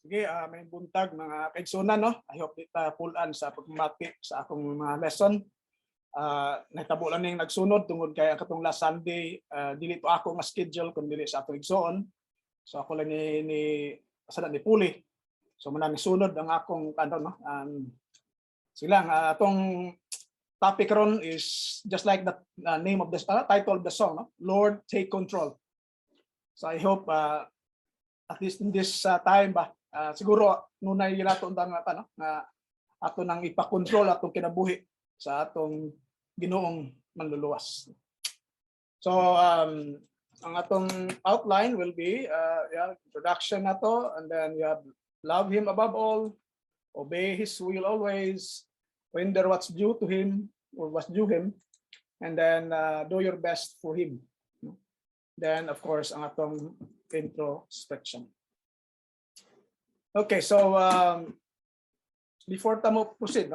Sige, may buntag mga kaigsunan, no? I hope kita pull-an sa pagmati sa akong mga lesson. Nahitabo lang ning nagsunod tungod kay katong last Sunday, dili to ako nga schedule kun dili sa atong igsoon. So ako lang ni asa ni Puli. So man sunod ang akong ano, no? Sila atong topic ron is just like the name of the title of the song, no? Lord, take control. So I hope at least in this time ba siguro nunay ginato undang ano nga ato nang ipa-control atong kinabuhi sa atong Ginoong manluluwas. So ang atong outline will be introduction nato, and then you have love him above all, obey his will always, render what's due to him or what's due him, and then do your best for him. Then of course ang atong introspection. Okay, so before tamo proceed,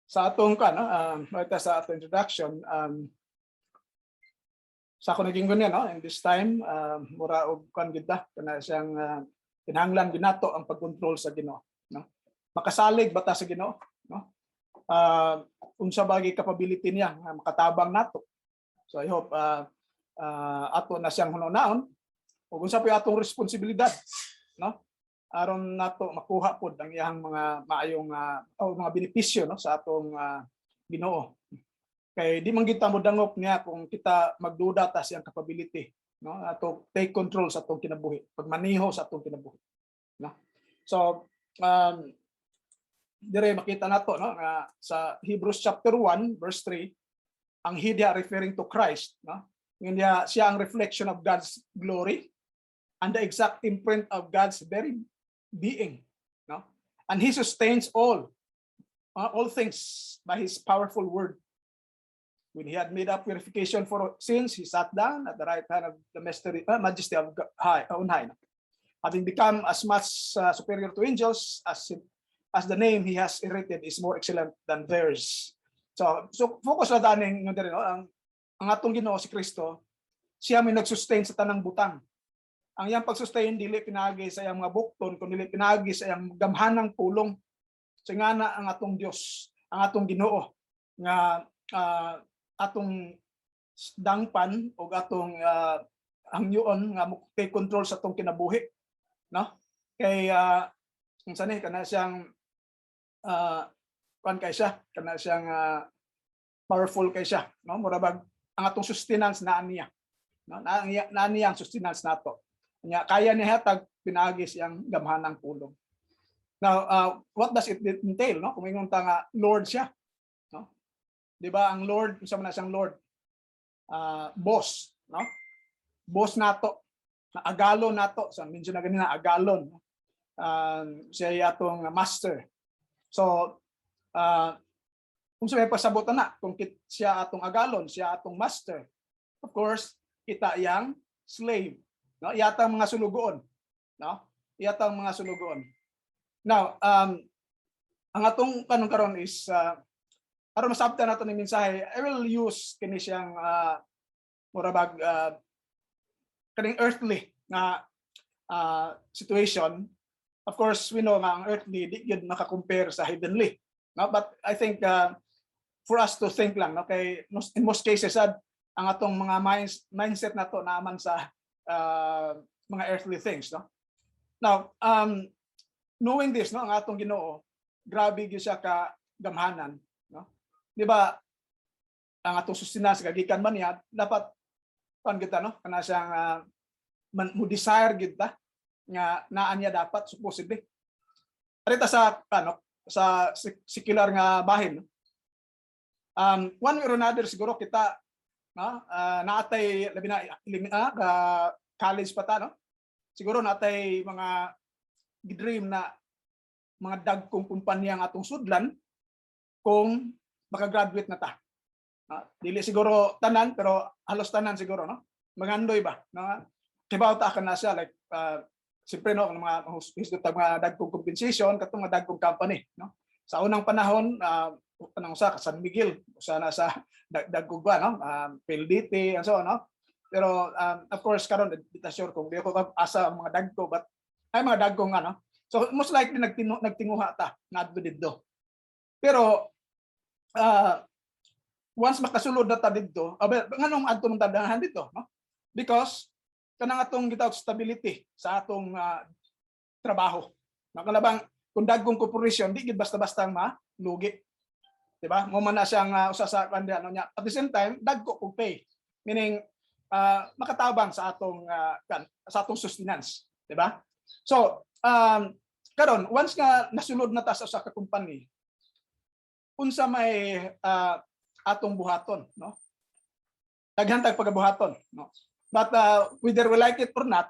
sa atong sa atong introduction, sa ako naging ganyan, no? And this time, mura og kan kita kana siyang kinahanglan ginato ang pagkontrol sa Ginoo, no? Makasalig bata sa Ginoo, no? Unsa bagay capability niya nga makatabang nato. So I hope ato na siyang hunaon ug unsa pa atong responsibilidad, no? Aron nato makuha pod ang iyang mga maayong mga benepisyo, no, sa atong Ginoo. Kay di man kita modangop niya kung kita magduda ta siyang capability, no, ato take control sa atong kinabuhi, pagmaneho sa atong kinabuhi, no? So dire makita nato, no, nga sa Hebrews chapter 1 verse 3, ang he dia referring to Christ, no? Nga siya ang reflection of God's glory and the exact imprint of God's very being, no? And he sustains all things by his powerful word. When he had made up purification for sins, he sat down at the right hand of the majesty of on high. Having become as much superior to angels as the name he has inherited is more excellent than theirs. So focus na daning no, ang atong Ginoo si Kristo, siya may nagsustain sa tanang butang. Ang iyang pagsustain dili pinagi sa iyang mga bukton, kundi dili pinagi sa iyang gamhanang pulong. So nga na ang atong Dios, ang atong Ginoo nga atong dangpan o atong hangyoon nga mo-take control sa atong kinabuhi, no? Kay kung sanay kana siyang kay siya, kana siyang powerful kay siya, no? Murabag ang atong sustenance naa niya, no? Naa niya ang sustenance nato. Nya kaya niya hatag pinagi siyang gamhanang pulong. Now, what does it entail, no? Kung ingon ta nga Lord siya, no? Di ba ang Lord, unsa man na siyang Lord? Boss, no? Boss nato, na agalon nato, sa mention na ganina agalon. Siya atong master. So, kung sa may pasabutan na, kung siya atong agalon, siya atong master, of course, kita yang slave, no? Iyatang mga sulugoon, no? Iyatang mga sulugoon. Now, ang atong kanong karon is aron masabtan nato ni mensahe, I will use kini siyang murabag kaning earthly na situation. Of course, we know nga ang earthly di gyud maka-compare sa heavenly, no? But I think for us to think lang, okay, in most cases ang atong mga mindset nato naaman sa mga earthly things, no? Now, knowing this, no, ang atong Ginoo, grabe gyud siya ka gamhanan, no? Di ba? Ang atong sustenance kagikan man niya, dapat kita, no? Kana siyang mo desire gyud ta nga naa niya dapat supposedly. Arita sa sa secular nga bahin, no? One way or another siguro kita, no, naatay labi na college pa ta, no? Siguro naatay mga dream na mga dagkong kumpanya ang atong sudlan kung maka-graduate na ta. Dili siguro tanan pero halos tanan siguro, no? Magandoy ba, no? Kibaw ta kana siya like siyempre, no, mga hisgot mga dagkong compensation katong mga dagkong company, no? Sa unang panahon sa San Miguel, usa na sa dagkog ba, no? PLDT and so on, no? Pero of course karon di ta sure kung di ko asa ang mga dagko, but ay mga dagkong ano. So most likely nagtinguha ta ngadto didto. Pero once makasulod na ta didto, nganong adto mong tadahan dito, no? Because kanang atong gitawag stability sa atong trabaho. Nakalabang kung dagkong corporation di gid basta-basta malugi. Di ba? Mo man na siyang usa sa ano niya. At the same time, dagko kog pay. Meaning makatabang sa atong sustenance, di ba? So, karon once nga nasulod na ta sa usa ka company, unsa may atong buhaton, no? Daghan tag pagabuhaton, no? But whether we like it or not,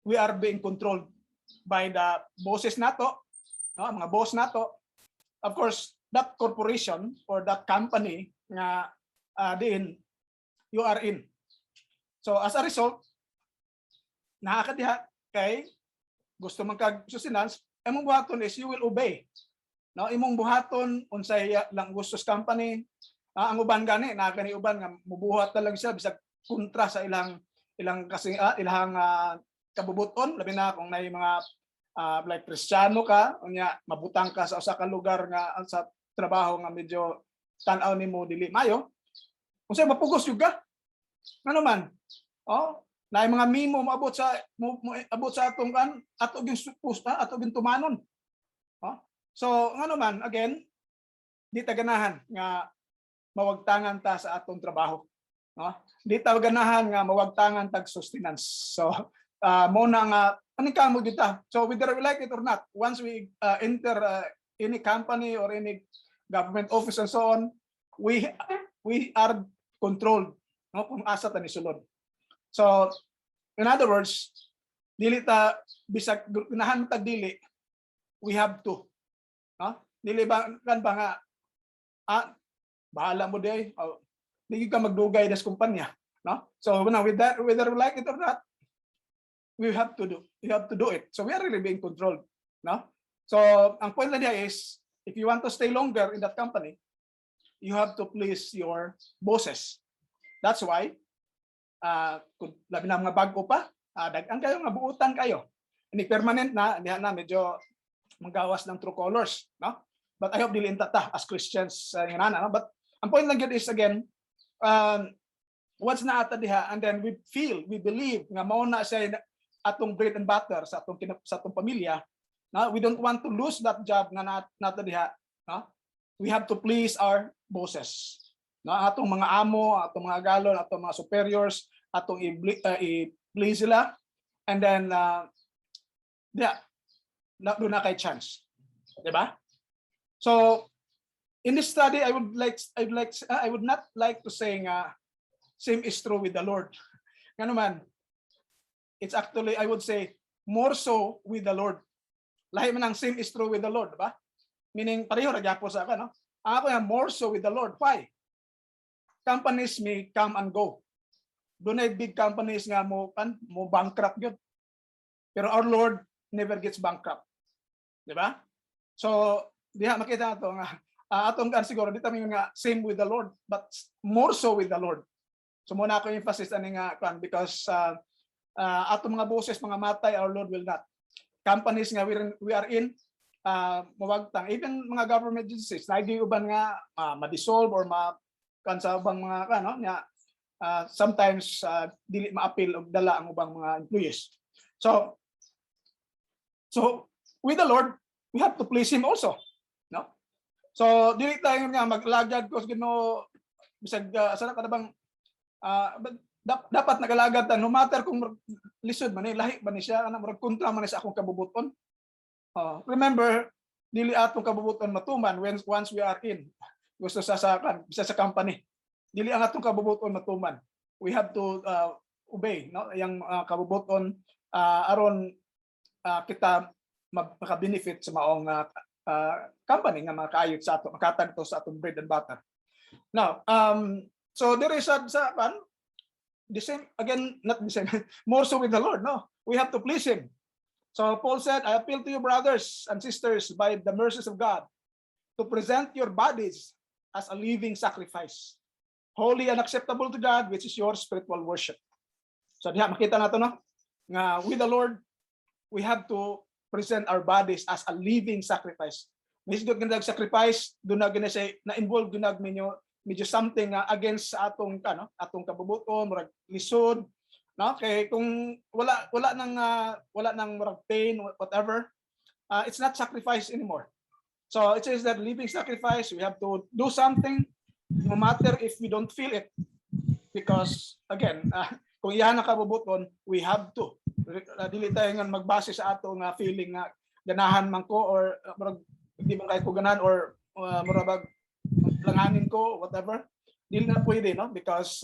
we are being controlled by the bosses nato, no? Mga boss nato. Of course, that corporation or that company nga din you are in. So as a result, nakakadiha kay gusto man kag sustenance, imong buhaton is you will obey. No, imong buhaton unsay lang gusto sa company. Ang uban gani na gani uban nga mubuhat na lang siya bisag kontra sa ilang kasi ilang kabubuton, labi na kung nay mga like Kristiyano ka, unya mabutang ka sa usa ka lugar nga sa trabaho nga medyo tan-aw nimo dili mayo. Unsay mapugos jud ka? Ano man? Oh, na mga mimo moabot sa atong ato gyud supusta, ato gyud tumanon. Oh? So, ano man, again, di ta ganahan nga mawagtangan ta sa atong trabaho. No? Di ta ganahan nga mawagtangan tag sustenance. So, mo na nga aning kamo dita. So, whether we like it or not, once we enter any company or any government office and so on, we are controlled, no? Kung asa ta ni sulod. So, in other words, dili ta bisag ganahan tag dili, we have to. No? Dili ba kan ba nga bahala mo day, dili ka magdugay des kumpanya, no? So now with that, whether we like it or not, we have to do it. So we are really being controlled, no? So ang point na diya is if you want to stay longer in that company, you have to please your bosses. That's why kung labi na mga bago pa, dagan kayo nga buutan kayo. Ini permanent na, diha na medyo magawas ng true colors, no? But I hope dili ta as Christians no? But ang point lang yun is again, once na ata diha and then we believe nga mao na siya atong bread and butter sa atong pamilya, no? We don't want to lose that job nga nata diha, no? We have to please our bosses, no? Atong mga amo, atong mga galon, atong mga superiors, atong i-please sila, and then doon na kay chance, di ba? So in this study, I would not like to say same is true with the Lord. Nga naman, it's actually, I would say, more so with the Lord. Lahi man ang same is true with the Lord, di ba? Meaning pareho ra gyapon sa no? Ako yung more so with the Lord. Why? Companies may come and go. Doon ay big companies nga mo bankrupt yun. Pero our Lord never gets bankrupt. Di ba? So, diha makita nato nga atong siguro dito nga same with the Lord, but more so with the Lord. So muna ako emphasis ani nga because atong mga bosses mga matay, our Lord will not. Companies nga we are in mawagtang, even mga government agencies na uban nga ma-dissolve or sa ubang mga sometimes dili ma-appeal og dala ang ubang mga employees. So with the Lord, we have to please Him also, no? So dili tayo nga maglagad ko sa Ginoo bisag sana kada bang dapat nagalagad ta no matter kung lisod man lahi ba ni siya ana murag kontra man sa akong kabubuton. Remember, dili atong kabubuton matuman once we are in gusto sa company. Dili ang atong kabubuton matuman. We have to obey, no? Yang kabubuton aron kita maka-benefit sa maong company nga makaayot sa ato, makatag to sa atong bread and butter. Now, so there is the same, again, not the same, more so with the Lord, no? We have to please Him. So Paul said, I appeal to you, brothers and sisters, by the mercies of God, to present your bodies as a living sacrifice. holy and acceptable to God, which is your spiritual worship. So diha makita nato no nga with the Lord we have to present our bodies as a living sacrifice. Misgod nga sacrifice do na gina say na involve ginag medyo something against sa atong atong kabubuton, murag lisod, no? Kay kung wala nang murag pain whatever, it's not sacrifice anymore. So it says that living sacrifice, we have to do something no matter if we don't feel it. Because again, kung iyan ang kabubuton, we have to. Dili tayo nga magbase sa atong feeling nga ganahan man ko or hindi man kay ko ganahan or murabag langanin ko, whatever. Dili na pwede, no? Because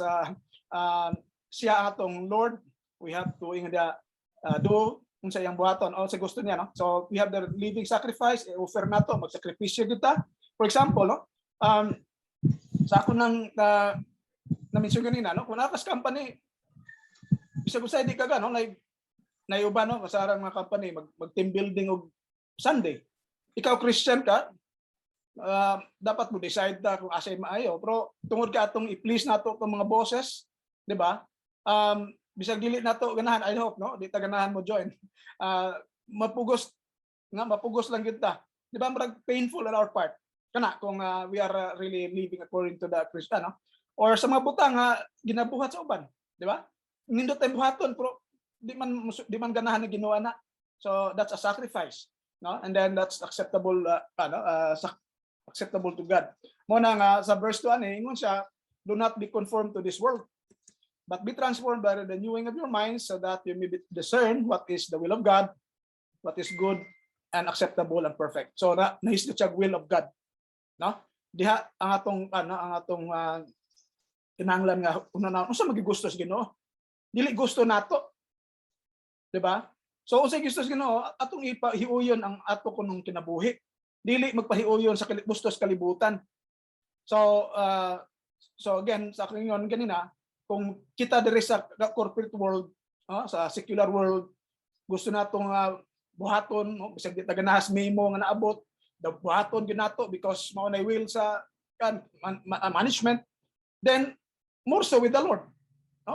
siya ang atong Lord, we have to do kung sa iyang buhaton o sa gusto niya, no? So we have the living sacrifice, offer nato, magsakripisyo kita. For example, no? Sa ako nang na-mention kanina, no? Kung nakas company, bisag usay di ka no? Naiuban, no? Kasarang mga company, mag-team building og Sunday. Ikaw Christian ka, dapat mo decide kung asay maayo. Pero tungod ka atong i-please nato itong mga bosses, di ba? Bisag dili nato ganahan, I hope, no? Di ta ganahan mo join. Mapugos lang kita. Di ba? Marag painful on our part. Kana kung we are really living according to the Christian, no? Or sa mga butang ginabuhat sa uban, di ba? Nindot tayong buhaton pero di man ganahan na ginawa na. So that's a sacrifice, no? And then that's acceptable acceptable to God. Mo na nga sa verse 2 ingon siya, do not be conformed to this world, but be transformed by the renewing of your mind so that you may discern what is the will of God, what is good and acceptable and perfect. So nahis siya will of God, no? Diha ang atong kinahanglan nga unsa magigusto sa Ginoo. Dili gusto nato. Di ba? So unsay gusto sa Ginoo, atong ipahiuyon ang ato kunong kinabuhi. Dili magpahiuyon sa gusto sa kalibutan. So again, sa akin yun kanina, kung kita diri sa corporate world, sa secular world, gusto natong buhaton, bisag di ta ganahas memo nga naabot, buhaton ginato because mao nay will sa management, then more so with the Lord.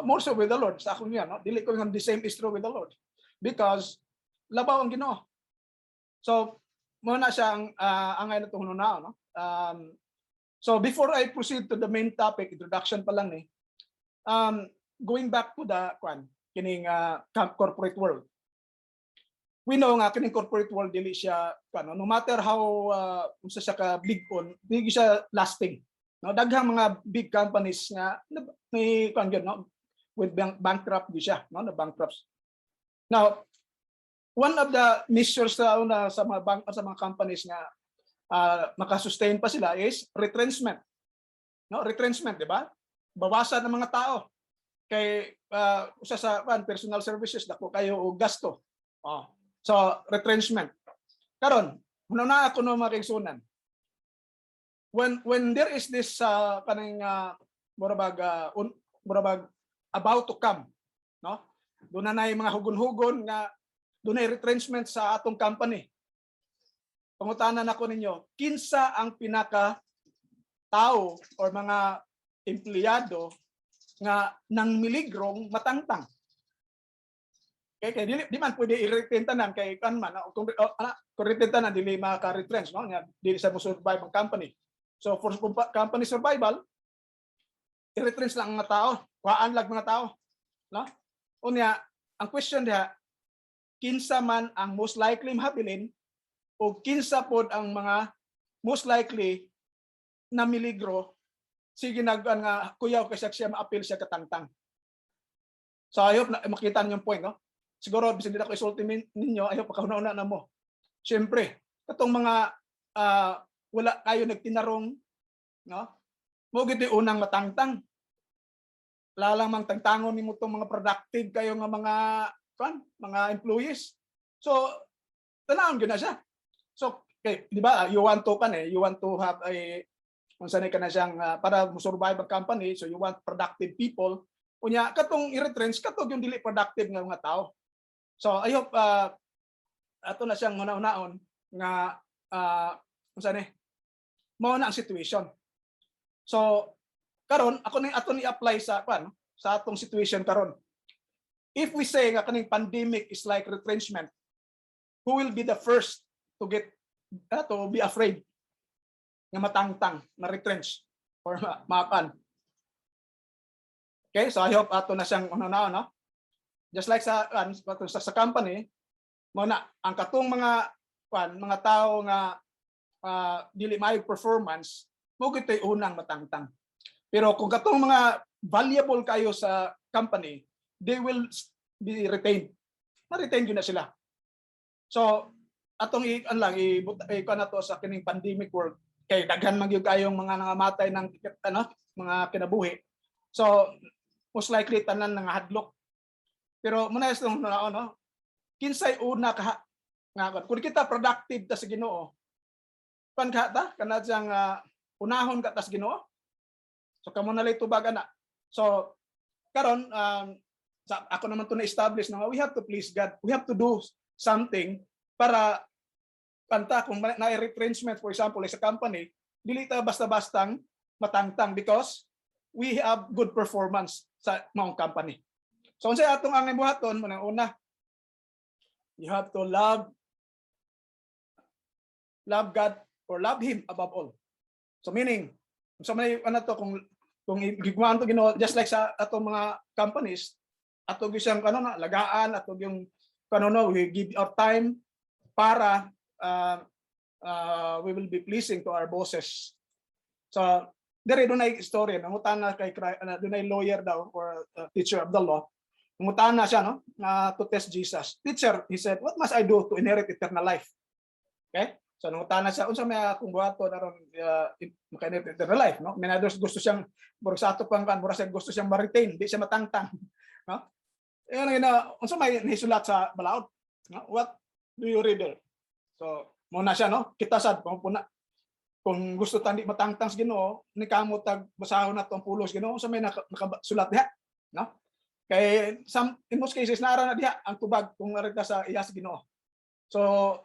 More so with the Lord. Sa akong yan, dili ko nga the same is true with the Lord. Because labaw ang Ginoo. So muna siya ang angay na itong hununao, no? So before I proceed to the main topic, introduction pa lang ni, going back to the kining corporate world. We know nga kining corporate world dili siya no matter how unsa siya ka big on, dili siya lasting. No, daghang mga big companies nga may no, with bankrupt di siya, no, na bankrupts. Now, one of the measures sa mga companies nga makasustain pa sila is retrenchment. No, retrenchment, di ba? Bawasan ng mga tao. Kay usa sa personal services dako kayo og gasto. So retrenchment. Karon, una ako no makigsunan. When there is this kaning murabag about to come, no? Doon na mga hugon-hugon nga doon ay retrenchment sa atong company. Pangutanan ako ninyo, kinsa ang pinaka tao or mga empleyado nga nang miligrong matangtang? Kay di man pwede i-retain tanan kay kanman kung retain tanan dili maka-retrench, no? Nga dili sa mo survive ang company. So for company survival, i-retrench lang ang mga tao, waan lang mga tao, no? Unya, ang question diha, kinsa man ang most likely mahabilin o kinsa pod ang mga most likely na miligro sige nga kuyaw kay siya ma-appeal siya katangtang. So I hope na makita niyo yung point, no? Siguro bisan dito ko isulti ninyo, I hope pakauna-una na mo. Siyempre, katong mga wala kayo nagtinarong, no? Mo gid unang matangtang. Lalang mang tangtangon nimo tong mga productive kayo nga mga employees. So tanawon gyud na siya. So di ba you want to have a kung sanay ka na siyang para survive ang company, so you want productive people. Unya katong i-retrench katong yung dili productive nga mga tao. So I hope ato na siyang una-unaon nga kung sanay mao na ang situation. So karon ako ni ato ni apply sa sa atong situation karon. If we say nga kaning pandemic is like retrenchment, who will be the first to get to be afraid nga matangtang, ma-retrench or maakan? Okay, so I hope ato na siyang no? Just like sa company, mo na ang katong mga tao nga dili may performance, mo gitoy unang matangtang. Pero kung katong mga valuable kayo sa company, they will be retained. Ma-retain yun na sila. So atong ikuan na to sa kining pandemic world, kay daghan man gyud kayong mga nangamatay ng mga kinabuhi. So most likely tanan nga hadlok. Pero muna itong kinsay una ka nga kung kita productive ta sa Ginoo, kan ka ta kana siyang unahon ka ta sa Ginoo. So kamo na lay tubag ana. So karon ako naman to na establish na we have to please God. We have to do something para kanta kung na retrenchment for example sa company, dili ta basta-bastang matangtang because we have good performance sa mga company. So unsay atong ang ibuhaton mo nang una, you have to love God or love Him above all. So meaning, so may to kung giguan to Ginoo just like sa atong mga companies, ato gyud lagaan, ato yung we give our time para we will be pleasing to our bosses. So dire dunay istorya nangutana kay dunay lawyer daw or teacher of the law. Nangutana siya to test Jesus. Teacher, he said, what must I do to inherit eternal life? Okay? So nangutana siya unsa may akong buhaton aron maka-inherit eternal life, no? Minados gusto siyang murag sa ato pang murag sa gusto siyang ma-retain, di siya matangtang, no? Unsa may nisulat sa balaod? No? What do you read there? So mo na siya kita sad puna kung gusto tandi matangtang sa Ginoo ni kamo tag basahon nato ang pulos Ginoo sa may nakasulat diha, no? Kay in most cases nara na diha ang tubag kung narita sa iya sa Ginoo. So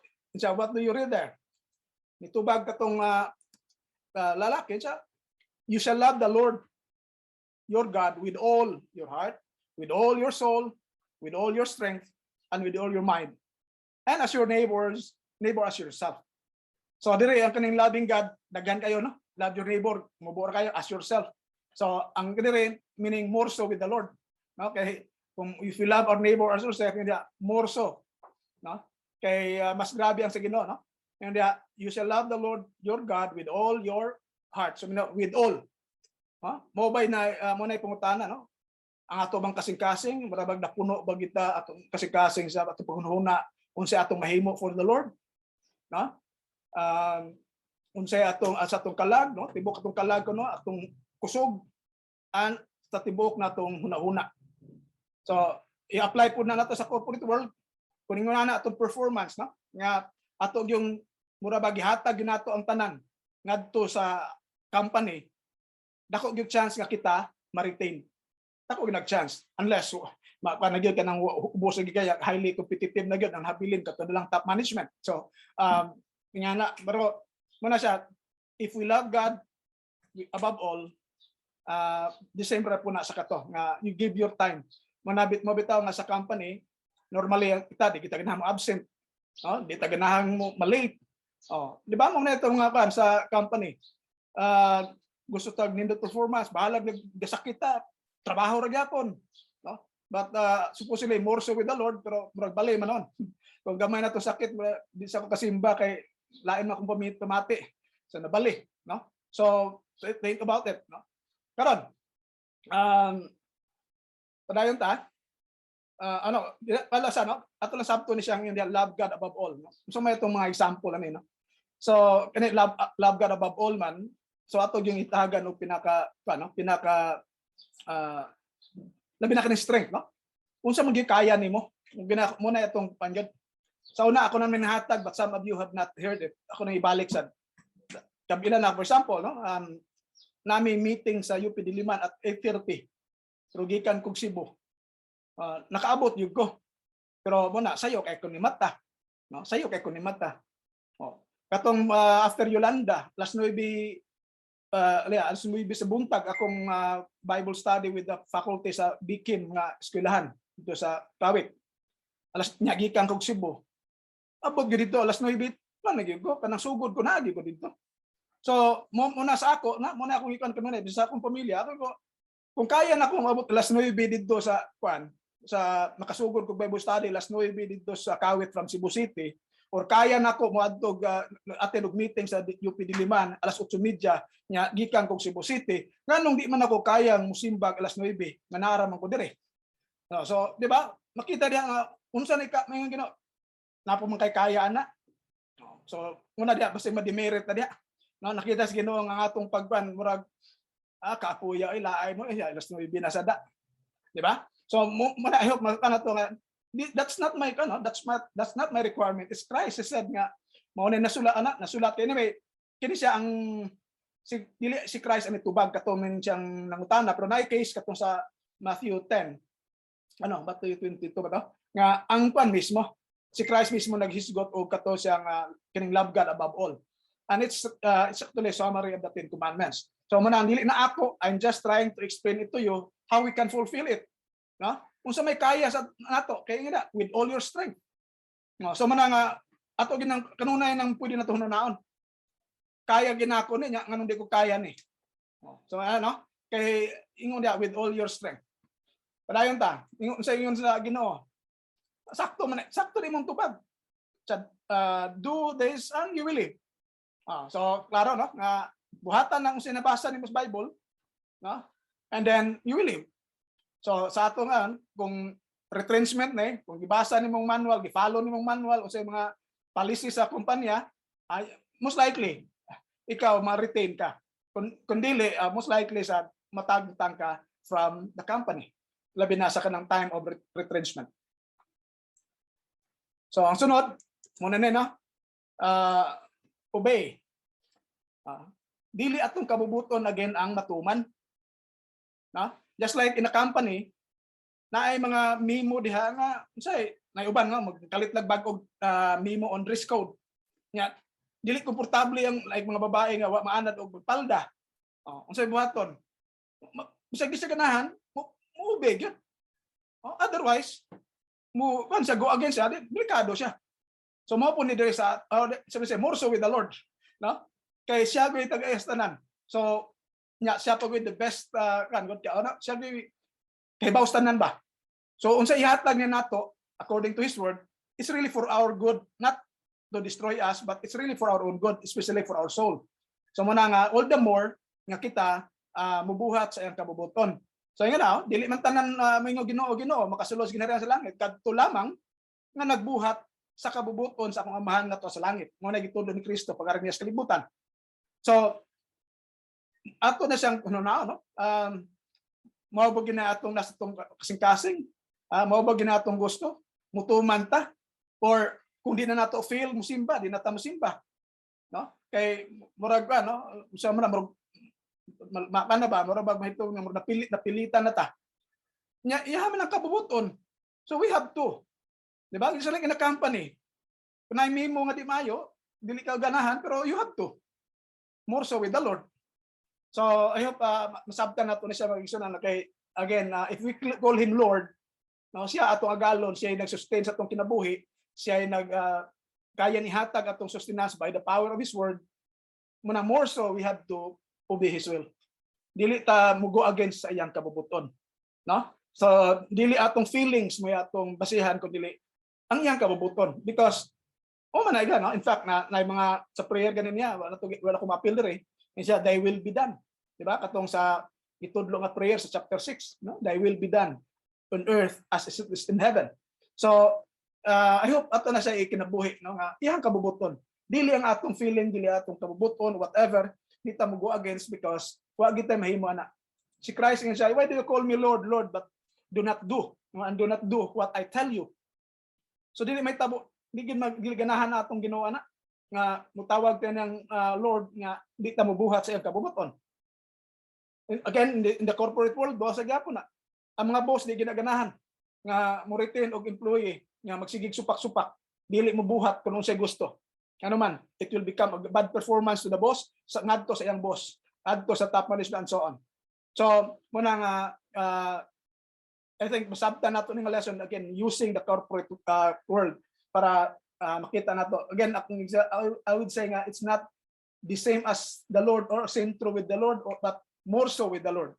what do you read there? Nitubag katong lalaki siya, you shall love the Lord your God with all your heart, with all your soul, with all your strength, and with all your mind, and as your neighbor as yourself. So dire ang kaning loving God, daghan kayo love your neighbor, mubor kayo as yourself. So ang dire meaning more so with the Lord. Okay, kung if you love our neighbor as yourself, hindi more so, no? Kay mas grabe ang sa Ginoo, no? Hindi you shall love the Lord your God with all your heart. So with all. Mo bay na mo na pangutana, no? Ang ato bang kasing-kasing, marabag na puno ba kita atong kasing-kasing sa atong panghuna unsay atong mahimo for the Lord, no? Unsay atong sa atong kalag, no? Tibok atong kalag no, atong kusog and sa tibok natong hunahuna. So i-apply po na nato sa corporate world kuning na atong performance, no? Nga ato yung murabag gihatag nato ang tanan ngadto sa company. Dako gyud chance nga kita ma-retain. Dako gyud chance unless nagyod ka nang ubos kaya highly competitive na gyud ang habilin katong lang top management. So nga pero muna siya, if we love God above all, the same po na sa kato nga you give your time. Manabit mo bitaw nga sa company, normally kita di kita ganahang absent, di ta ganahang malate. Di ba mo na ito mga sa company, gusto tag nindot performance, bahalag gasakita, trabaho ra gyapon, no? But supposedly more so with the Lord, pero murag bali man on. Kung gamay na to sakit, di sa ko kasimba kay lain na akong pamati sa nabali, no? So think about it, no? Karon padayon ta pala sa ato lang sabto ni siyang hindi love God above all, no? So may itong mga example ani, no? So kani love God above all man, so ato yung itagan og pinaka labi na kaning strength, no? Unsa man gyud kaya nimo mo na itong pangyod. Sa una ako nang minhatag but some of you have not heard it. Ako nang ibalik sa kabila na for example, no? Nami meeting sa UP Diliman at 8:30. Pero gikan kog Cebu. Nakaabot yun ko. Pero muna sayo kay kun ni mata, no? Sayo kay kun ni mata. Katong after Yolanda, +9 alas 9 sa buntag akong Bible study with the faculty sa Bikin nga eskwelahan dito sa Kawit. Alas nya gikan kog Cebu. Abot gyud dito alas 9 man gyud ko kanang sugod ko na ko dito. So muna sa ako na muna akong ikan kanunay sa akong pamilya ako ko kung kaya na akong abot alas 9 dito sa sa makasugod ko Bible study alas 9 dito sa Kawit from Cebu City, or kaya na ako moadtog attend og meeting sa UP Diliman alas 8:30 nya gikan kog Cebu City, nganong di man ako kayang musimbag alas 9 nga naara man ko dire. No, so di ba makita diha nga unsa ni ka may gino napo man kay kaya ana. So una diha basta ma-demerit na diha. No, nakita sa Ginoo nga atong pagban murag kapuya ay laay mo alas 9 na sada. Di ba? So I hope to nga that's not my that's not my requirement. It's Christ said nga mao na nasulat anyway kini siya ang si Christ ani tubag katumin siyang nangutana pero naay case katong sa Matthew 10 Matthew 22 ba to nga ang kwan mismo si Christ mismo naghisgot og kato siyang kining love God above all, and it's actually a summary of the 10 commandments. So man dili na ako, I'm just trying to explain it to you how we can fulfill it. No? Unsa may kaya sa nato kay nga with all your strength. No, so man nga ato ginang kanunay nang pwede na to hunaon. Kaya ginako ni nya nganong di ko kaya ni. So kay ingon dia with all your strength. Padayon ta, ingon sa Ginoo. Sakto ni mong tupad. Do this and you will live. So klaro no nga buhatan nang sinabasa ni sa Bible, no? And then you will live. So sa ato nga kung retrenchment na kung gibasa nimong manual, gi-follow nimong manual o sa mga policy sa kumpanya, most likely ikaw ma-retain ka. Kung dili, most likely sa matagtang ka from the company. Labi na sa kanang time of retrenchment. So ang sunod, muna na obey. Dili atong kabubuton again ang matuman. No? Just like in a company, na ay mga memo diha nga unsay naiuban nga magkalit lag bag og memo on dress code. Nya dili komportable ang like mga babae nga wa maanad og palda. Unsay buhaton? Bisag sa ganahan, mo ubig yun. Otherwise, mo kan sa go against siya, delikado siya. So mo po ni dire sa sabi say more so with the Lord, no? Kay siya gyud tagayas tanan. So nya siya pagod the best siya kay baus tanan ba. So unsa ihatag niya nato according to his word, it's really for our good, not to destroy us, but it's really for our own good, especially for our soul. So muna nga all the more nga kita mubuhat sa iyang kabubuton. So nga na dili man tanan mingo Ginoo makasulos ginarian sa langit, kadto lamang nga nagbuhat sa kabubuton sa akong amahan nato sa langit. Mo na gitudo ni Kristo pag niya sa kalibutan. So ato na siyang mao ba gina atong nasa tong kasing-kasing, mao ba gina atong gusto mutuman ta, or kung di na nato feel musimba di na ta musimba, no? Kay murag usa man murag murag mahitong nga napilitan na ta nya iyaman ang kabubuton. So we have to, di ba, isa lang in a company kung ay mimo nga di mayo dili ka ganahan, pero you have to more so with the Lord. So I hope masabtan nato na siya mag-igsunan kay again if we call him Lord, no, siya atong agalon, siya ay nag-sustain sa atong kinabuhi, siya ay kaya ni hatag atong sustenance by the power of his word. Muna more so we have to obey his will. Dili ta mugo against sa iyang kabubuton, no? So dili atong feelings mo atong basihan kun dili ang iyang kabubuton, because man no? In fact na mga sa prayer ganin niya wala ko ma-appeal dire. Siya, thy will be done. Diba? Katong sa itudlo nga prayer sa chapter 6, no? Thy will be done on earth as it is in heaven. So, I hope ato na siya ikinabuhi, no? Nga iyang kabubuton. Dili ang atong feeling, dili atong kabubuton, whatever, di ta mo go against, because wa kita mahimo ana. Si Christ nga siya, why do you call me Lord, Lord, but do not do, and do not do what I tell you. So dili may tabo, di ganahan na atong Ginoo ana nga mutawag tayo ng Lord nga di ta mobuhat sa iyang kabubuton. Again, in the corporate world, boss gyapon na. Ang mga boss di ginaganahan nga mo retain og employee nga magsigig supak-supak, dili mobuhat kung unsay gusto. Ano man, it will become a bad performance to the boss sa ngadto sa iyang boss. adto sa top management and so on. So muna nga I think masabtan nato ning lesson again using the corporate world para makita nato again I would say nga it's not the same as the Lord or same true with the Lord but more so with the Lord.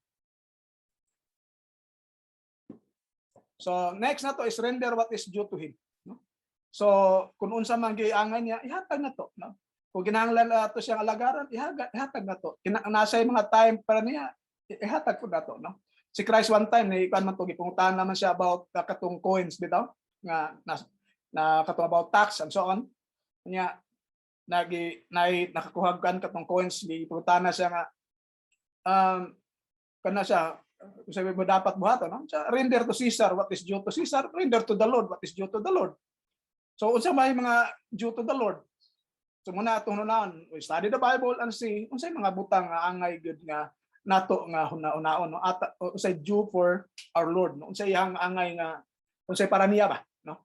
So next nato is render what is due to him, no? So kung unsa man giangan niya ihatag nato, no? Kung kinahanglan ato siyang alagaran ihatag nato. Nasa mga time para niya ihatag po nato, no? Si Christ one time ikuan man to gipungutan naman siya about katong coins bitaw nga na katong about tax and so on. Nya nakakuhag kan katong coins gipungutan na siya nga kana siya sabi mo dapat buhaton, no? Render to Caesar what is due to Caesar, render to the Lord what is due to the Lord. So unsa may mga due to the Lord? So muna atong hunahon, we study the Bible and see unsay mga butang nga angay gud nga nato nga hunaon no at unsay due for our Lord, no? Unsay yang angay nga unsay para niya ba, no?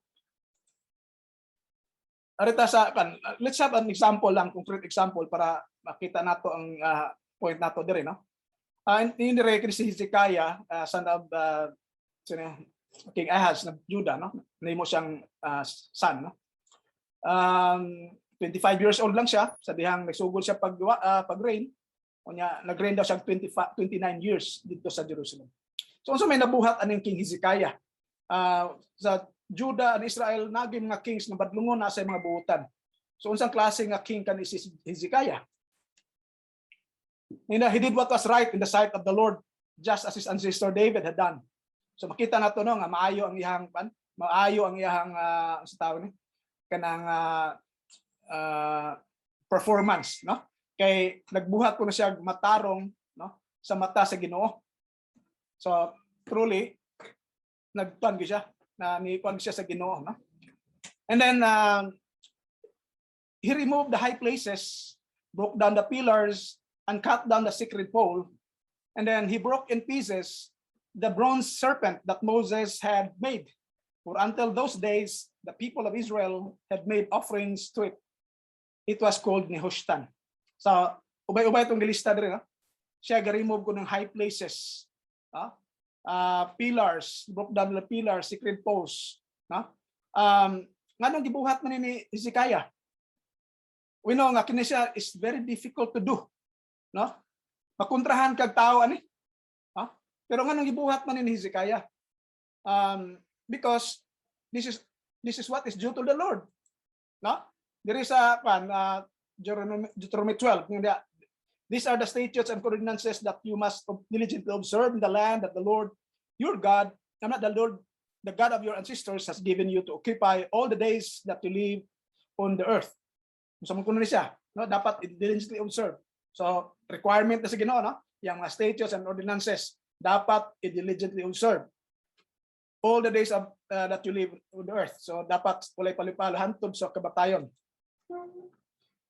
Arita sa let's have an example lang, concrete example para makita nato ang point nato dire, no? In the record si Hezekiah, son of King Ahaz na Judah, no? Nimo siyang son, no? 25 years old lang siya, sa dihang nagsugod siya pag-reign. Unya nag-reign daw siya 29 years dito sa Jerusalem. So unsa may nabuhat aning King Hezekiah? Sa Judah and Israel naging mga kings na badlungon na sa mga buutan. So unsang klase nga king kan si Hezekiah? He did what was right in the sight of the Lord, just as his ancestor David had done. So makita nato no nga maayo ang iyang sa tawag ni kanang performance, no? Kay nagbuhat ko na siya matarong, no, sa mata sa Ginoo. So truly nagtuan siya na niikuan siya sa Ginoo, no? And then he removed the high places, broke down the pillars and cut down the sacred pole, and then he broke in pieces the bronze serpent that Moses had made. For until those days the people of Israel had made offerings to it. It was called Nehushtan. So, ubay-ubay itong gilista dito, no? Siya ga-remove ko ng high places, no? Pillars, broke down the pillars, secret posts, no? Nganong gibuhat man ni Hezekiah? We know nga kini siya is very difficult to do, no? Makontrahan kag tao ani, no? Pero nganong gibuhat man ni Hezekiah? Because this is what is due to the Lord, no? There is a Deuteronomy 12. These are the statutes and ordinances that you must diligently observe in the land that the Lord your God, not the Lord, the God of your ancestors has given you to occupy all the days that you live on the earth. So kuno ni siya, no? Dapat diligently observe. So requirement na sa Ginoo, no? Yang mga statutes and ordinances dapat diligently observe all the days of that you live on the earth. So dapat walay palipalo hantod sa kabatayon.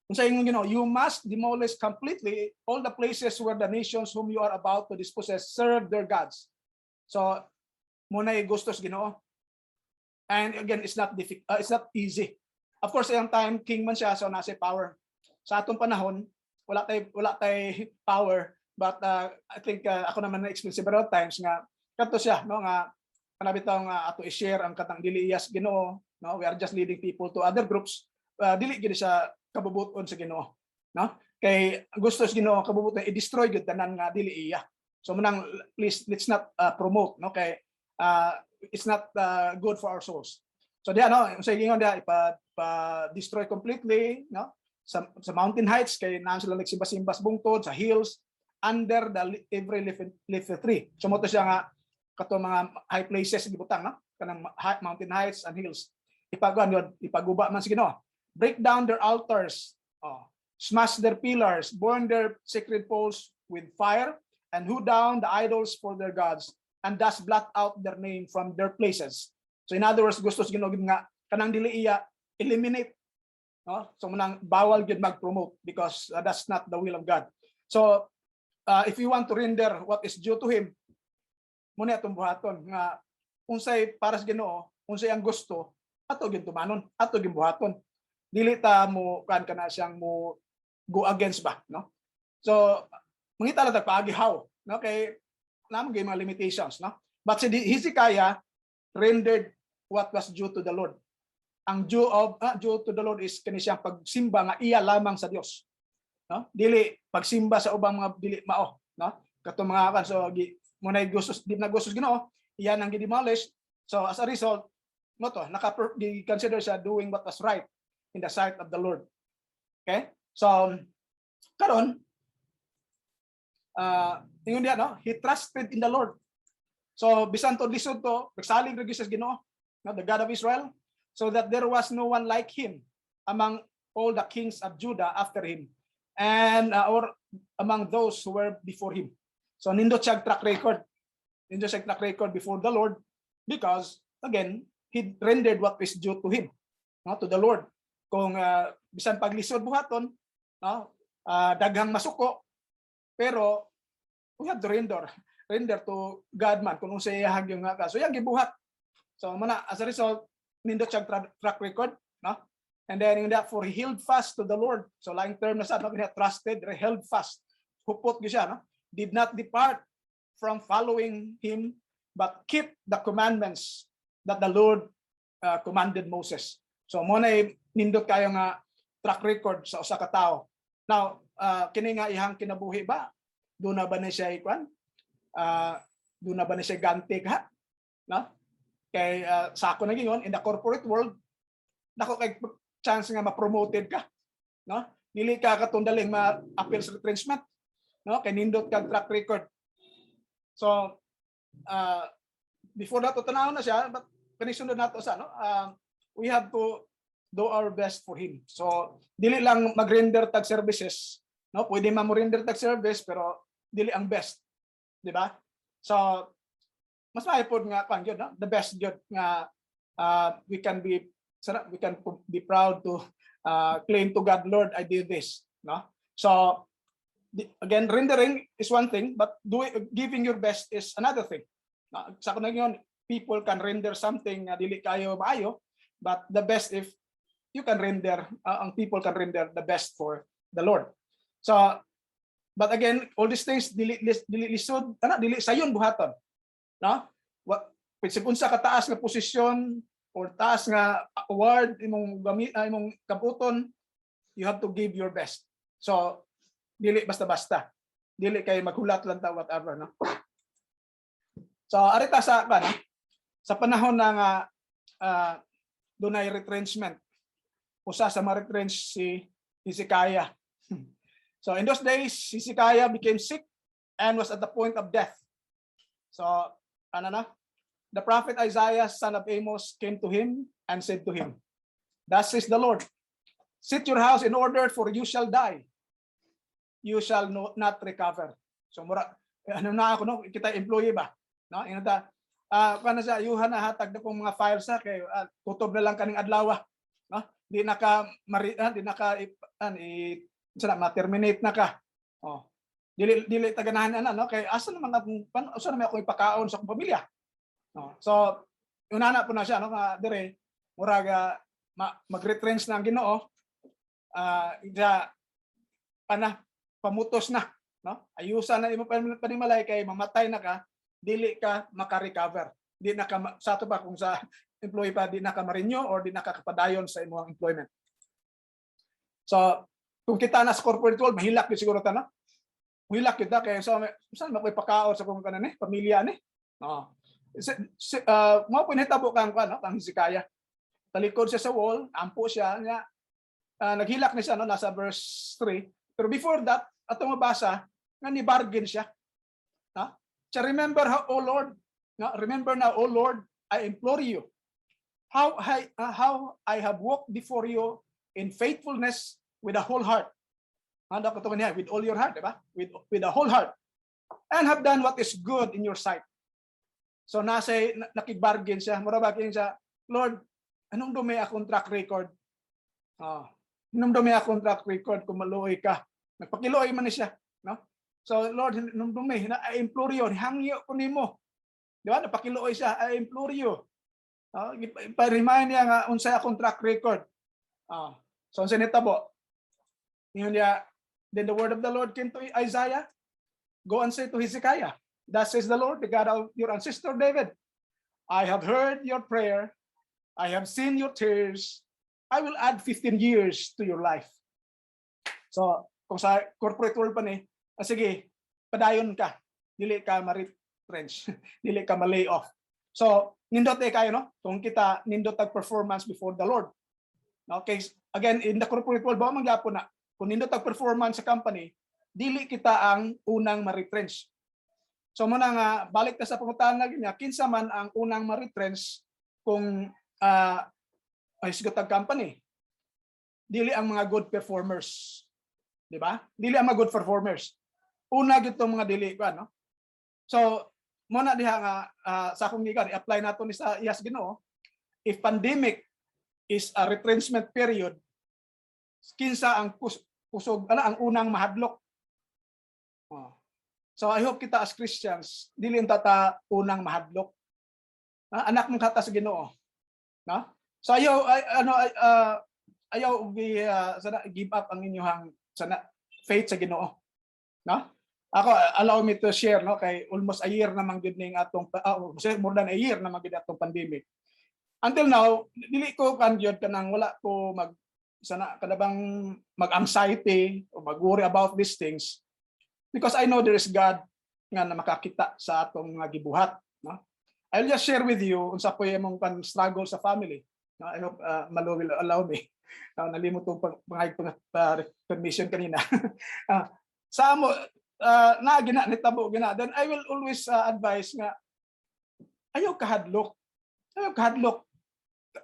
You must demolish completely all the places where the nations whom you are about to dispossess serve their gods. So, muna gustos Ginoo. And again, it's not easy. Of course, yung time king man siya, so nasa power. Sa atong panahon, wala tay power, but I think ako naman na-explain several times nga kadto siya, no, nga kanabi tong ato i-share ang katang dili iyas Ginoo, no? We are just leading people to other groups. Dili gid siya kabubuton sa Ginoo, no? Kay gusto sa Ginoo kabubuton i-destroy gud tanan nga dili iya. So manang please let's not promote, no? Kay it's not good for our souls. So diya no, sa ingon diya destroy completely, no? Sa mountain heights kay naan sila nagsimbas-simbas bungtod sa hills under the every leaf tree. So mo to siya nga kato mga high places gibutang, no? Kanang mountain heights and hills. Ipaguba man sa Ginoo. Break down their altars, smash their pillars, burn their sacred poles with fire, and hew down the idols for their gods, and thus blot out their name from their places. So in other words, gusto sa Ginoo nga kanang dili iya eliminate, no? So manang bawal gyud mag-promote because that's not the will of God. So if you want to render what is due to him, muna atong buhaton nga unsay para sa Ginoo, unsay ang gusto, ato gyud tumanon, ato gyud buhaton. Dili ta mo kan kana siyang mo go against ba, no? So mangita lang tagpaagihaw, no, kay namang mga limitations, no. But si Hezekiah rendered what was due to the Lord. Ang due to the Lord is kani siyang pagsimba nga iya lamang sa Dios, no, dili pagsimba sa ubang mga dili mao, no, kato mga kan. So munay gustos di na gustos Ginoo, iyan ang gidemolish. So as a result mo to consider siya doing what was right in the sight of the Lord. Okay, so karon ingon diya, no, he trusted in the Lord. So bisan to lisod to nagsalig ra gyud sa Ginoo, no, the God of Israel, so that there was no one like him among all the kings of Judah after him, and or among those who were before him. So nindot siya track record. Nindot siya track record before the Lord, because again, he rendered what is due to him, no, to the Lord. Kung bisan paglisod buhaton, no, daghang masuko, pero we have to render to God man kung sa iyang yung nga. So yang gibuhat. So mana as a result nindot siya track record, no? And then in that, for he held fast to the Lord. So laing term na sa no, trusted, held fast. Hupot gyud siya, no? Did not depart from following him, but keep the commandments that the Lord commanded Moses. So mo na nindot kayo nga track record sa usa ka tawo. Now, kini nga ihang kinabuhi ba? Doon na ba na siya ikwan? Doon na ba na siya ganti ka? No? Kay sa ako naging in the corporate world, nako kay chance nga ma-promoted ka, no? Dili ka katundaling ma-appeal sa retrenchment, no? Kay nindot kag track record. So before that tanaw na siya, but kanisunod nato sa no, we have to do our best for him. So dili lang mag-render tag services, no? Pwede man mo render tag service pero dili ang best, di ba? So mas maipod nga pang yun, no? The best yun nga we can be proud to claim to God, Lord, I did this, no? So again, rendering is one thing, but giving your best is another thing. Sa kuno yun, people can render something na dili kayo maayo, but the best if you can render, ang people can render the best for the Lord. So but again, all these things dili lisod, dili sayon buhaton, no? What unsa ka taas nga posisyon or taas nga award imong imong kabuton, you have to give your best. So dili basta-basta, dili kay maghulat lang ta whatever, no? So arita sa sa panahon na dunay retrenchment, usa sa ma-retrench si Hezekiah. So in those days, Hezekiah became sick and was at the point of death. So the prophet Isaiah, son of Amos, came to him and said to him, "Thus says the Lord, set your house in order, for you shall die. You shall not recover." So mura ako no, kita employee ba, no? Inata kana sa yuhan na hatag na kong mga files sa kay tutob na lang kaning adlaw, no? Di naka ma-terminate na ka. Oh. Dili taganahan no, kay asa naman usa na may ako ipakaon sa akong pamilya. No. So unana po na siya no, nga dire murag mag-retrench na ang Ginoo. Pamutos na, no? Ayusan na imo panimalay kay mamatay na ka, dili ka maka-recover. Di na ka sa to ba kung sa employee pa di na ka ma-renew or di na ka kapadayon sa imong employment. So kung kita na sa corporate world, mahilak yun siguro ta, no? Mahilak yun ta, kaya so saan makoy pakaon sa kung kanan pamilya ni. Mo po nahitabo kang no, kang Hezekiah. Talikod siya sa wall, ampo siya niya. Naghilak ni siya no, nasa verse 3. Pero before that, atong mabasa nga ni bargain siya. So remember how, oh Lord, no? Remember now, oh Lord, I implore you, how I have walked before you in faithfulness with a whole heart. With all your heart, diba? With a whole heart. And have done what is good in your sight. So nakigbargain siya, murabagin siya, Lord, anong dumi akong track record? Anong dumi akong track record kung maluoy ka? Nagpakiluoy man siya, no? So Lord, anong dumi, I implore you, hangyo ko nimo. Di ba? Napakiluoy siya, I implore you. Pa-remind niya nga unsay akong track record. So unsa nitabo? Then the word of the Lord came to Isaiah. Go and say to Hezekiah, thus says the Lord, the God of your ancestor David, I have heard your prayer, I have seen your tears, I will add 15 years to your life. So, kung sa corporate world pa ni, sige, padayon ka, dili ka ma-retrench, dili ka ma-lay off. So, nindot kayo, no? Kung kita nindot ang performance before the Lord. Okay, again, in the corporate world, ba mangyapon na, kung nindot ang performance sa company, dili kita ang unang ma-retrench. So muna nga, balik na sa pangutaan na niya, kinsa man ang unang ma-retrench kung ay sigatag company. Dili ang mga good performers. Di ba? Dili ang mga good performers. Una gitong mga dili ko, no? So, muna diha nga sa akong gikan, i-apply nato ni sa iyas Ginoo. If pandemic is a retrenchment period, kinsa ang kusog, ang unang mahadlok. So I hope kita as Christians, dili ta unang mahadlok. Anak mong kata sa Ginoo. No? So ayaw sana give up ang inyong sana faith sa Ginoo. No? Ako, allow me to share, no, kay almost a year na man gid ning atong more than a year na man gid atong pandemic. Until now, dili ko kanjud kanang wala ko sana kadabang mag-anxiety o mag-worry about these things. Because I know there is God nga na makakita sa atong mga gibuhat. No? I'll just share with you unsa po yung mong struggle sa family. No? I hope Malo will allow me. Nalimot itong permission kanina. Sa mo, nitabo gina. Then I will always advise nga, ayaw kahadlok. Ayaw kahadlok.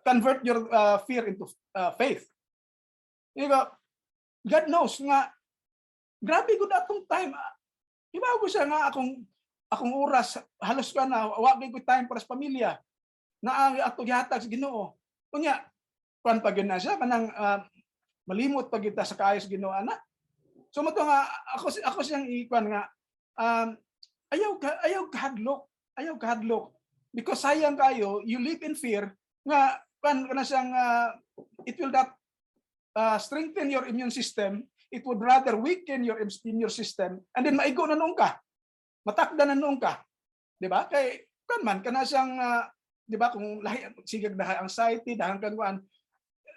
Convert your fear into faith. God knows nga, grabe gud atong time. Iba ko siya nga akong oras halos ka na wa gyud ko time para sa pamilya. Na ato gihatag sa Ginoo. Unya kan pag na siya kanang malimot pag kita sa kaayos Ginoo ana. So mo nga ako siyang ikuan nga ayaw kahadlok because sayang kayo you live in fear nga kana siyang it will not strengthen your immune system. It would rather weaken your immune system and then maigo na noong ka. Matakda na noong ka. 'Di ba? Kay kan man kana siyang 'di ba kung lahi sigag na anxiety dahan kan kuan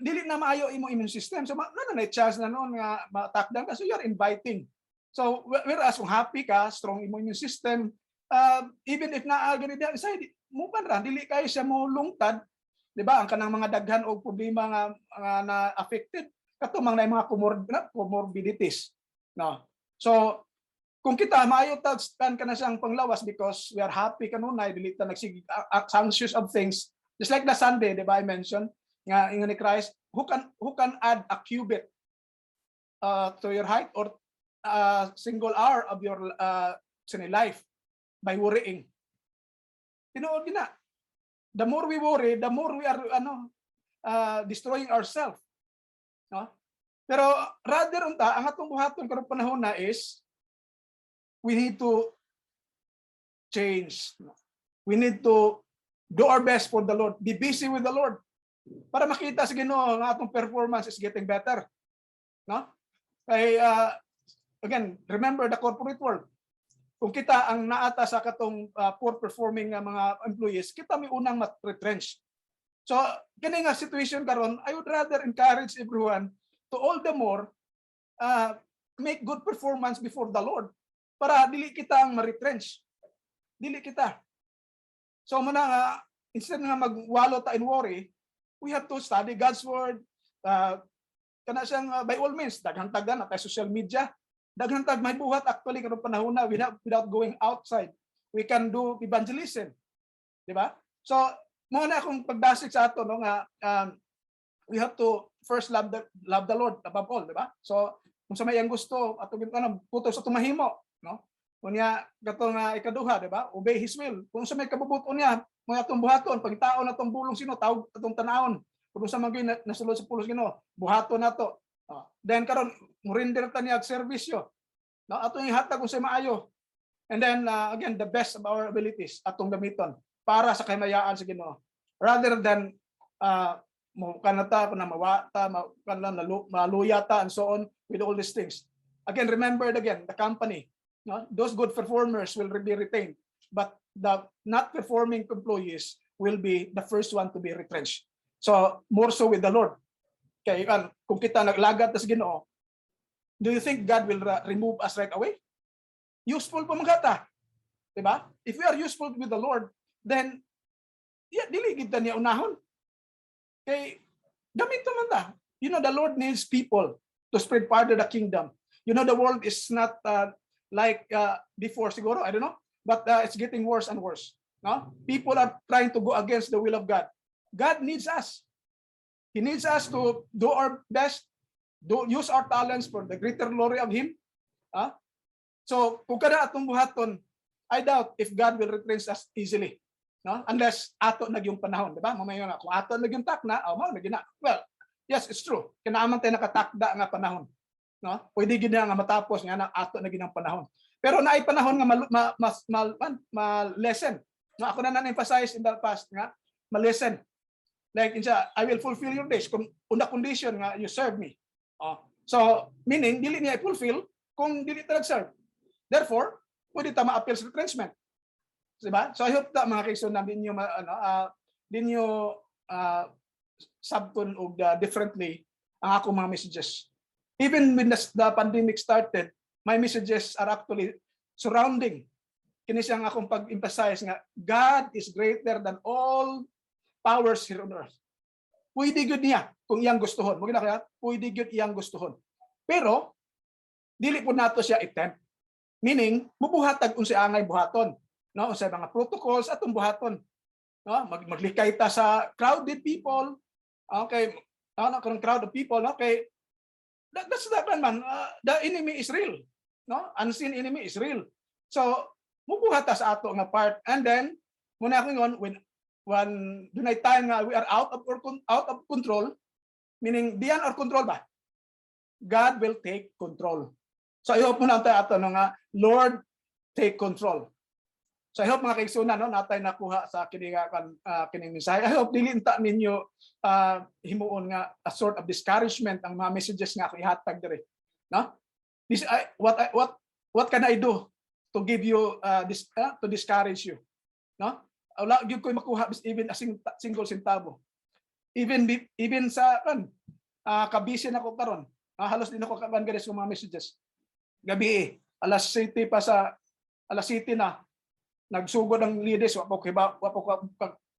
dili na maayo imo immune system. So na chance na noon nga matakdan ka so you're inviting. So whereas kung happy ka, strong immune system, even if naa gani diha anxiety, mo man ra dili kay siya mo lungtad, 'di ba? Ang kanang mga daghan og problema nga na affected katumang na mga comorbidities. No? So, kung kita maayo tagtan ka na siyang panglawas because we are happy kanunay, dili ta nagsig anxious of things. Just like the Sunday, di ba I mentioned, nga ingon ni Christ, who can add a cubit to your height or a single hour of your life by worrying. Tinuod gina. The more we worry, the more we are destroying ourselves. No? Pero rather unta ang atong buhaton karong panahon na is we need to change. We need to do our best for the Lord. Be busy with the Lord para makita sa Ginoo nga atong performance is getting better. No? Kay again, remember the corporate world. Kung kita ang naata sa katong poor performing mga employees, kita may unang ma-retrench. So, kini nga situation karon, I would rather encourage everyone to all the more make good performance before the Lord para dili kita ang ma-retrench. Dili kita. So, muna nga, instead nga magwalo ta in worry, we have to study God's word. Kana siyang by all means, daghang tagdan na tayo social media. Daghang tag may buhat actually karong panahon na without going outside. We can do evangelism. Di ba? So, muna akong pagdasig sa ato no nga we have to first love the Lord above all, di ba? So kung sa may ang gusto ato puto sa tumahimo, no? Unya katong ikaduha, di ba? Obey his will. Kung sa may kabubuton niya, mga atong buhaton, pagitaon atong bulong sino, tawag atong tanawon. Kung sa mga nasulod sa pulos Ginoo, buhaton nato. Then karon murinder ta niya og serbisyo. No, atong ihatag kung sa maayo. And then again, the best of our abilities atong gamiton para sa kahimayaan sa Ginoo. Rather than mo kanata na mawata, maluyata and so on with all these things. Again, remember again, the company. no? Those good performers will be retained, but the not performing employees will be the first one to be retrenched. So more so with the Lord. Kaya kung kita naglagat sa Ginoo, do you think God will remove us right away? Useful pa magata. Diba? If we are useful with the Lord, then dili kita niya unahon. Kay gamit man ta. You know, the Lord needs people to spread further the kingdom. You know, the world is not like before siguro, I don't know, but it's getting worse and worse. No? People are trying to go against the will of God. God needs us. He needs us to do our best, use our talents for the greater glory of Him. So, kung kada atong buhaton, I doubt if God will retrench us easily. No? Unless ato nagyong panahon, di ba? Mamaya nga, kung ato nagyong takna, well, yes, it's true. Kinaaman tayo nakatakda nga panahon. No? Pwede gid nga matapos nga na ato na ginang panahon. Pero naay panahon nga ma-lesson. No, ako na emphasize in the past nga ma-lesson. Like insya, I will fulfill your days kung on the condition nga you serve me. So meaning dili niya i-fulfill kung dili ta nag-serve. Therefore, pwede ta ma-appeal sa retrenchment. Diba? So I hope that mga kaigsunan din nyo sabton og differently ang ako mga messages. Even when the pandemic started, my messages are actually surrounding kini siyang akong pag-emphasize nga God is greater than all powers here on earth. Pwede gyud niya kung iyang gustuhon. Mo kaya pwede gyud iyang gustuhon. Pero dili po nato siya i-tempt. Meaning, mubuhatag unsay angay buhaton, no? Unsay mga protocols atong buhaton. No? Maglikay ta sa crowded people. Okay, karong crowd of people, okay. That's that man. The enemy is real. No? Unseen enemy is real. So, mubuhat ta sa ato nga part. And then, muna ako ngon, when dunay time nga we are out of control, meaning beyond our control ba? God will take control. So I hope muna tayo ato nga Lord, take control. So I hope mga kaigsunan, no, natay nakuha sa kining mensahe. I hope dili ta ninyo himuon nga a sort of discouragement ang mga messages nga ako ihatag diri. No? What can I do to give you to discourage you? No? Wala gyud koy makuha even a single centavo. Even sa kabisi nako karon. Halos din ako kaban gani sa mga messages. Gabi alas 7 pa sa alas 7 na nagsugod ang leaders wa po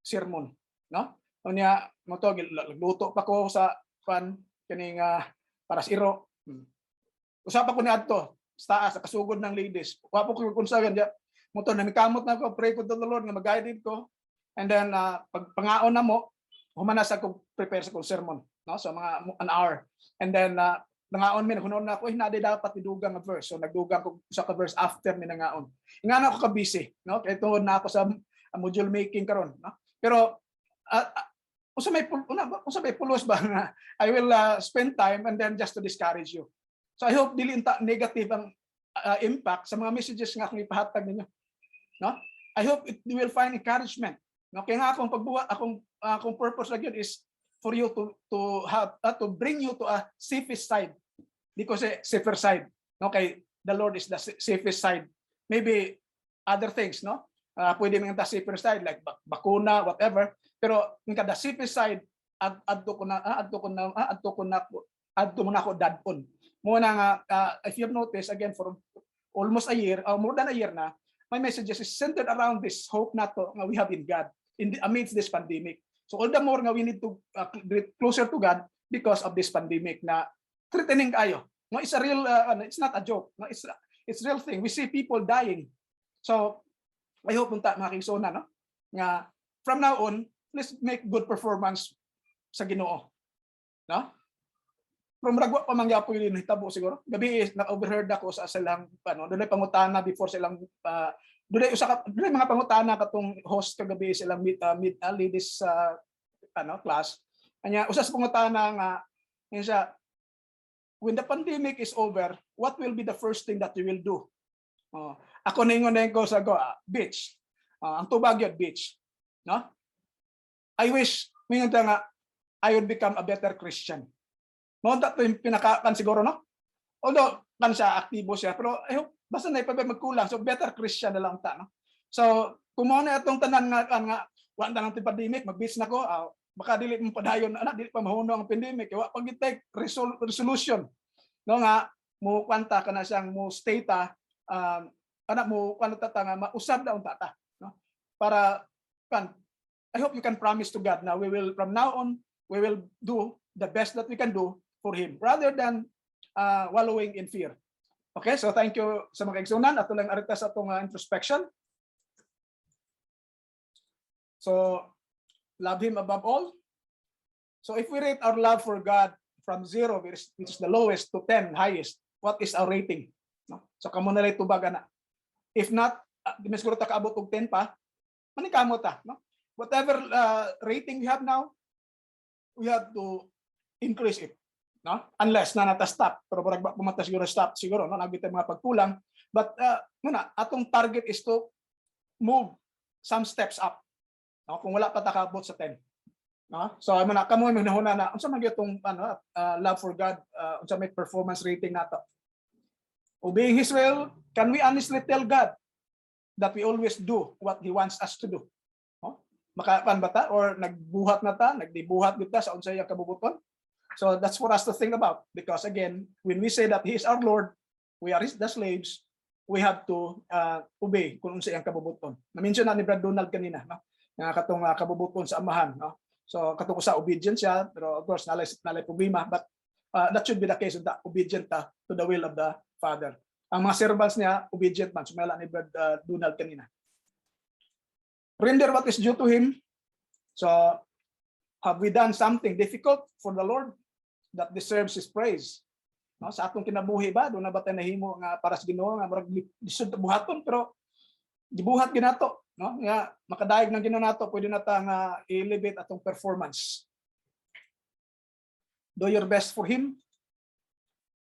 sermon, no? Unya mo to nagluto pa ko sa kining para sa iro. Usapa ko ni adto sa taas sa kasugod ng ladies. Wa po ko kunsagan dia mo to namikamot na ko, pray ko to the Lord nga mag-guide ko. And then pag pangaon na mo humanas ako prepare sa sermon, no? So mga an hour. And then nangaon mi hunon na ako hinadi dapat idugang nga verse. So nagdugang ko sa ka verse after mi nangaon. Ingana ako ka busy, no? Kay tuod na ako sa module making karon, no? Pero usa may pulos ba nga I will spend time and then just to discourage you. So I hope dili ta negative ang impact sa mga messages nga akong ipahatag ninyo, no? I hope you will find encouragement. No? Kaya nga akong pagbuhat akong purpose ra gyud is for you to have to bring you to a safest side. Because safer side. Okay, the Lord is the safest side. Maybe other things, no? Pwede man ta safer side like bakuna, whatever. Pero yung kada safest side adto ko na ko dadon. Mo na nga if you have noticed again for almost a year, more than a year na, my messages is centered around this hope nato nga we have in God amidst this pandemic. So all the more nga we need to get closer to God because of this pandemic na threatening kayo. No, it's a real it's not a joke. No, it's real thing. We see people dying. So I hope mga kaigsonan, no, nga from now on, let's make good performance sa Ginoo. No? From ragwa pa mangyapo yun hitabo siguro. Gabi na-overheard ako sa silang doon pangutana before silang doon mga pangutana katong host kagabi silang ladies class. Kanya usas pangutana nga siya, when the pandemic is over, what will be the first thing that you will do? Ako ningon ko sa beach. Ang tubag yun, beach. No? I wish nga I would become a better Christian. Mo ta to yung pinakakan siguro, no? Although kan siya aktibo siya, pero I hope basta na ipabay magkulang, so better Christian na lang ta, no? So kung mo na itong tanan nga wala na ng pandemic, mag-beach na ko, baka dili mo padayon na, dili pa mahuno ang pandemic, wa pag take resolution, no, nga mo kwanta ka na siyang mo state anak mo ano tata nga mausab daw tata, no, para kan I hope you can promise to God na we will from now on we will do the best that we can do for him rather than wallowing in fear. Okay, so thank you sa mga igsunan. Ato lang arita sa atong introspection. So, love him above all. So, if we rate our love for God from 0, which is the lowest, to 10, highest, what is our rating? No? So, kamo na lang tubaga na. If not, di mas siguro ta kaabot og 10 pa, manikamo ta. No? Whatever rating we have now, we have to increase it. No? Unless na nata-stop. Pero barag pumata siguro stop, siguro, no? Nagbitay mga pagkulang. But, muna, atong target is to move some steps up. No, kung wala pa takabot sa 10. No? So ay man kamo may nahuna na unsa man gyutong love for God, unsa may performance rating nato. Obeying his will, can we honestly tell God that we always do what he wants us to do? No? Makapan ba ta or nagbuhat na ta, nagdibuhat gud ta sa unsay kabubuton? So that's for us to think about, because again, when we say that he is our Lord, we are the slaves, we have to obey kung unsay ang kabubuton. Na-mention na ni Brad Donald kanina, no? Nga katong kabubuton sa amahan, no? So katong sa obedience siya, pero of course nalay problema, but that should be the case, that obedient to the will of the Father. Ang mga servants niya obedient man, sumala ni Brad Donald kanina. Render what is due to him. So have we done something difficult for the Lord that deserves his praise? No, sa atong kinabuhi ba do na ba tayo nahimo nga para sa Ginoo nga murag lisod buhaton, pero gibuhat ginato, no, nga makadaig ng Ginoo nato, pwede na ta nga elevate atong performance. Do your best for him.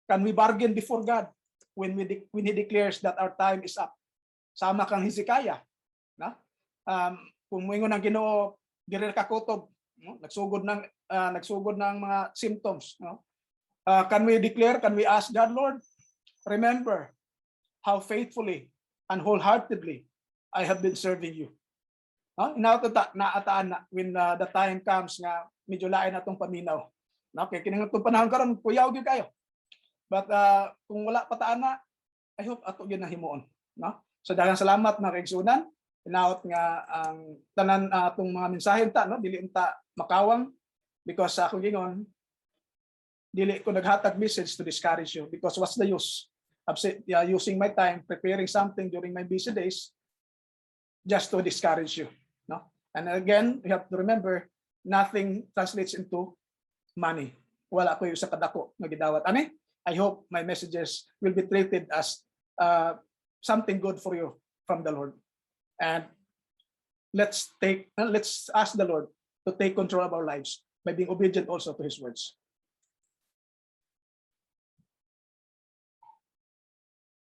Can we bargain before God when he declares that our time is up? Sama kang Hezekiah, no? Kung moingon ang Ginoo diri ka kutob, no? nagsugod ng mga symptoms, no? Can we declare, can we ask God, Lord, remember how faithfully and wholeheartedly I have been serving you. Naataan na when the time comes nga medyo lain atong paminaw. Okay, kining atong panahon karon kuyaw gyud kayo. But kung wala pa taan na, I hope ato gyud nahimuon, no? So daghang salamat mga kaigsunan. Inaot nga ang tanan atong mga mensahe ta, no, dili unta makawang, because ako gingon dili ko naghatag message to discourage you, because what's the use of using my time preparing something during my busy days just to discourage you, no? And again, we have to remember, nothing translates into money. Wala ko yung sa kadako nga gidawat ani. I hope my messages will be treated as something good for you from the Lord. And let's ask the Lord to take control of our lives by being obedient also to his words.